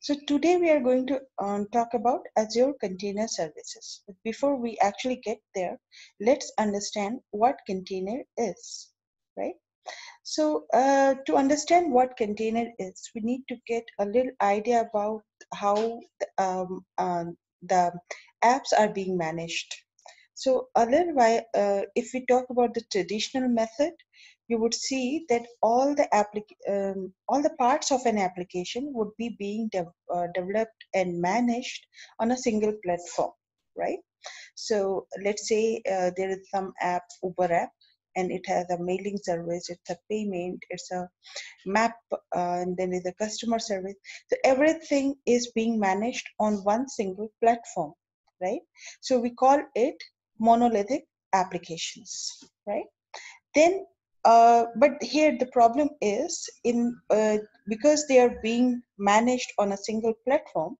So today we are going to talk about Azure Container Services. But before we actually get there, let's understand what container is, right? So to understand what container is, we need to get a little idea about how the apps are being managed. So a little while, if we talk about the traditional method, you would see that all the parts of an application would be being developed and managed on a single platform, right? So let's say there is some app, Uber app, and it has a mailing service, it's a payment, it's a map, and then is a customer service. So everything is being managed on one single platform, right? So we call it monolithic applications, right? Then, but here the problem is because they are being managed on a single platform.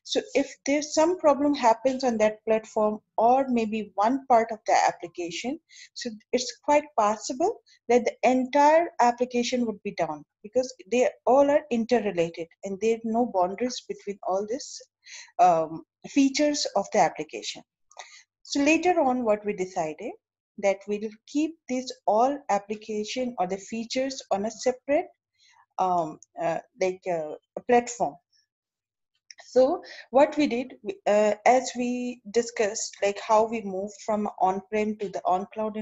So if there's some problem happens on that platform or maybe one part of the application, so it's quite possible that the entire application would be down because they all are interrelated and there are no boundaries between all these features of the application. So later on what we decided that we'll keep these all application or the features on a separate a platform. So what we did, as we discussed, like how we moved from on-prem to the on-cloud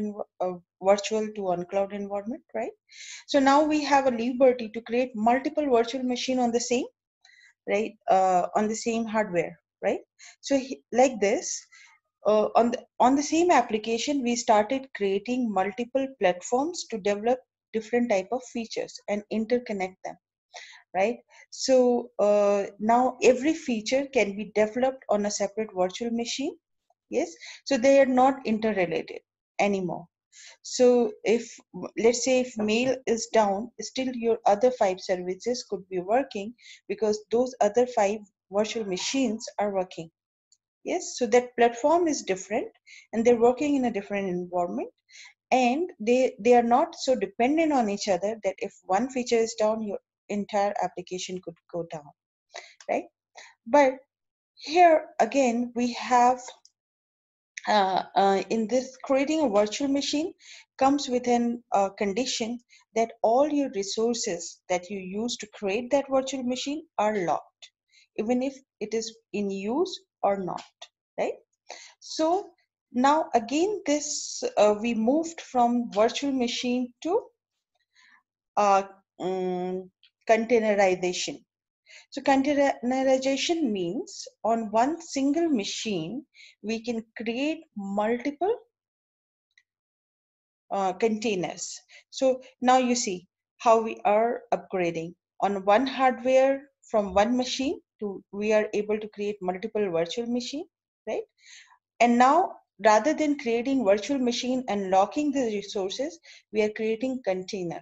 virtual to on-cloud environment, right? So now we have a liberty to create multiple virtual machine on the same, right? On the same hardware, right? So like this, on the same application, we started creating multiple platforms to develop different type of features and interconnect them, right? So now every feature can be developed on a separate virtual machine. Yes, so they are not interrelated anymore. So if, let's say, if mail is down, still your other 5 services could be working because those other 5 virtual machines are working. Yes, so that platform is different and they're working in a different environment, and they are not so dependent on each other that if one feature is down, your entire application could go down, right? But here again we have in this, creating a virtual machine comes with an condition that all your resources that you use to create that virtual machine are locked, even if it is in use or not, right? So now again this we moved from virtual machine to uh, um, containerization. So containerization means on one single machine, we can create multiple containers. So now you see how we are upgrading on one hardware from one machine to we are able to create multiple virtual machine, right? And now rather than creating virtual machine and locking the resources, we are creating container.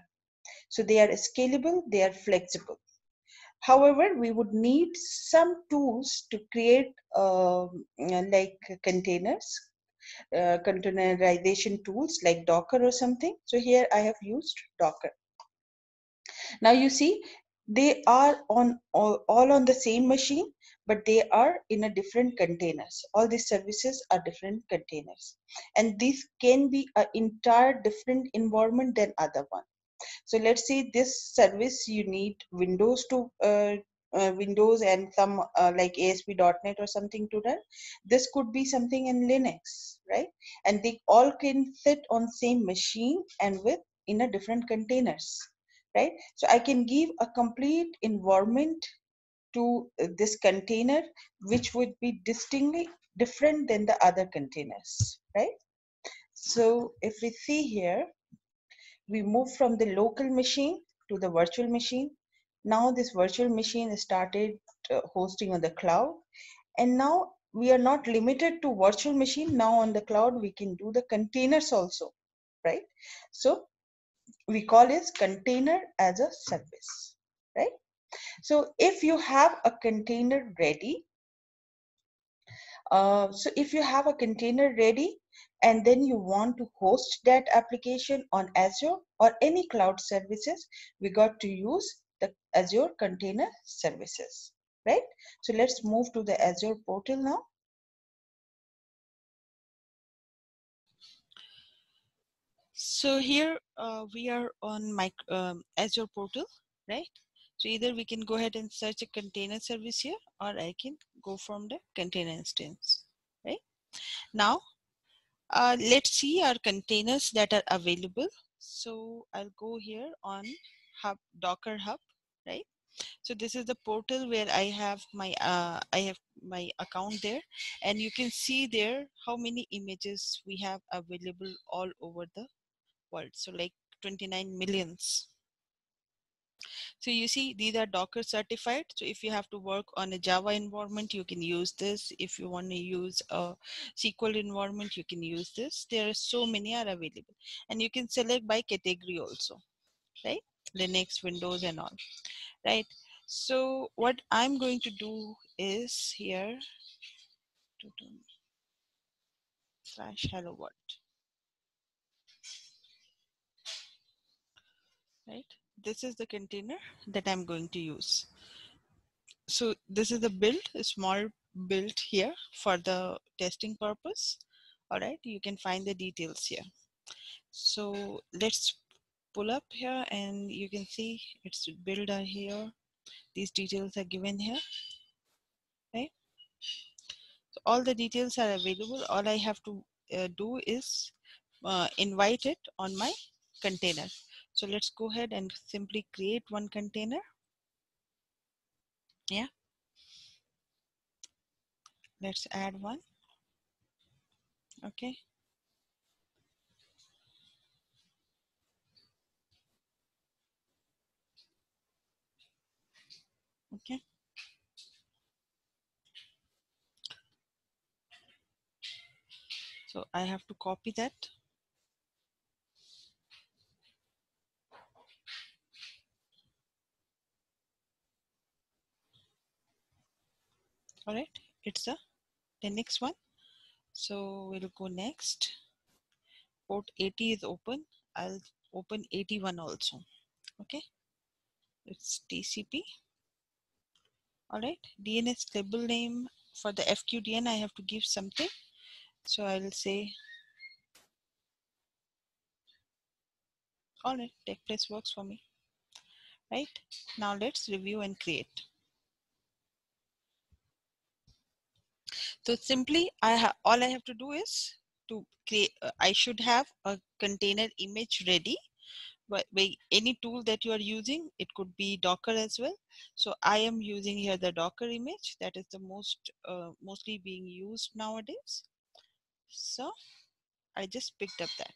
So they are scalable, they are flexible. However, we would need some tools to create like containers, containerization tools like Docker or something. So here I have used Docker. Now you see, they are on all on the same machine, but they are in a different containers. All these services are different containers, and this can be an entire different environment than other one. So let's say this service you need Windows to Windows and some like ASP.NET or something to run. This could be something in Linux, right? And they all can sit on same machine and with in a different containers, right? So I can give a complete environment to this container, which would be distinctly different than the other containers, right? So if we see here, we move from the local machine to the virtual machine. Now this virtual machine started hosting on the cloud, and now we are not limited to virtual machine. Now on the cloud we can do the containers also, right? So we call it container as a service, right? So if you have a container ready, and then you want to host that application on Azure or any cloud services, we got to use the Azure Container Services. right? So let's move to the Azure portal now. So here we are on my Azure portal, right? So either we can go ahead and search a container service here, or I can go from the container instance, right? Now, let's see our containers that are available. So I'll go here on Hub, Docker Hub, right? So this is the portal where I have my account there, and you can see there how many images we have available all over the world. So like 29 millions. So you see these are Docker certified. So if you have to work on a Java environment, you can use this. If you want to use a SQL environment, you can use this. There are so many are available, and you can select by category also, right? Linux, Windows, and all, right? So what I'm going to do is here to do slash hello world, right? This is the container that I'm going to use. So this is the build, a small build here for the testing purpose. All right, you can find the details here. So let's pull up here and you can see it's build are here. These details are given here, right? So all the details are available. All I have to do is invite it on my container. So let's go ahead and simply create one container. Yeah, let's add one. Okay. Okay. So I have to copy that. All right. It's the next one. So we'll go next. Port 80 is open. I'll open 81 also. Okay. It's TCP. All right. DNS table name for the FQDN, I have to give something. So I'll say, all right, TechPledge works for me. Right. Now let's review and create. So simply, all I have to do is to create. I should have a container image ready by any tool that you are using. It could be Docker as well. So I am using here the Docker image that is the mostly being used nowadays. So I just picked up that.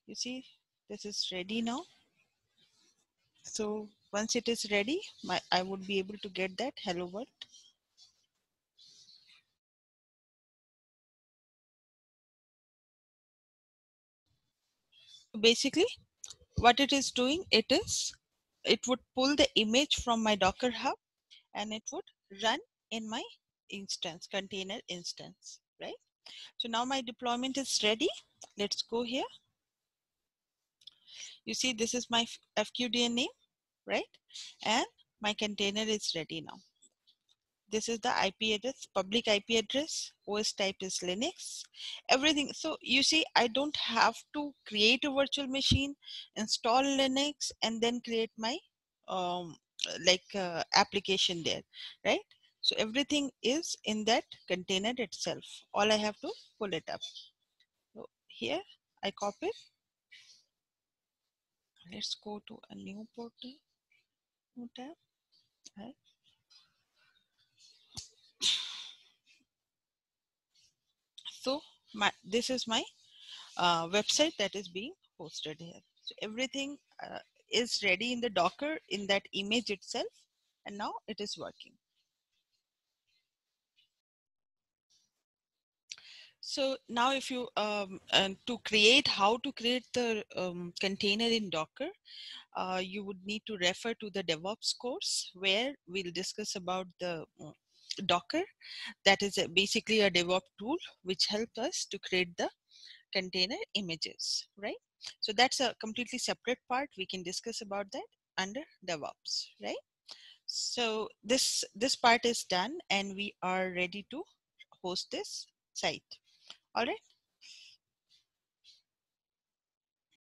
You see, this is ready now. So once it is ready, I would be able to get that hello world. Basically, what it is doing, it would pull the image from my Docker Hub and it would run in my instance, container instance, right? So now my deployment is ready. Let's go here. You see, this is my FQDN name, right? And my container is ready now. This is the IP address, public IP address, OS type is Linux, everything. So you see, I don't have to create a virtual machine, install Linux, and then create my um, application there, right? So everything is in that container itself. All I have to pull it up. So here I copy it. Let's go to a new portal, new tab. Right? So this is my website that is being hosted here. So everything is ready in the Docker in that image itself, and now it is working. So now if you to create how to create the container in Docker, you would need to refer to the DevOps course where we'll discuss about the Docker. That is basically a DevOps tool which helps us to create the container images, right? So that's a completely separate part. We can discuss about that under DevOps, right? So this part is done and we are ready to host this site. All right.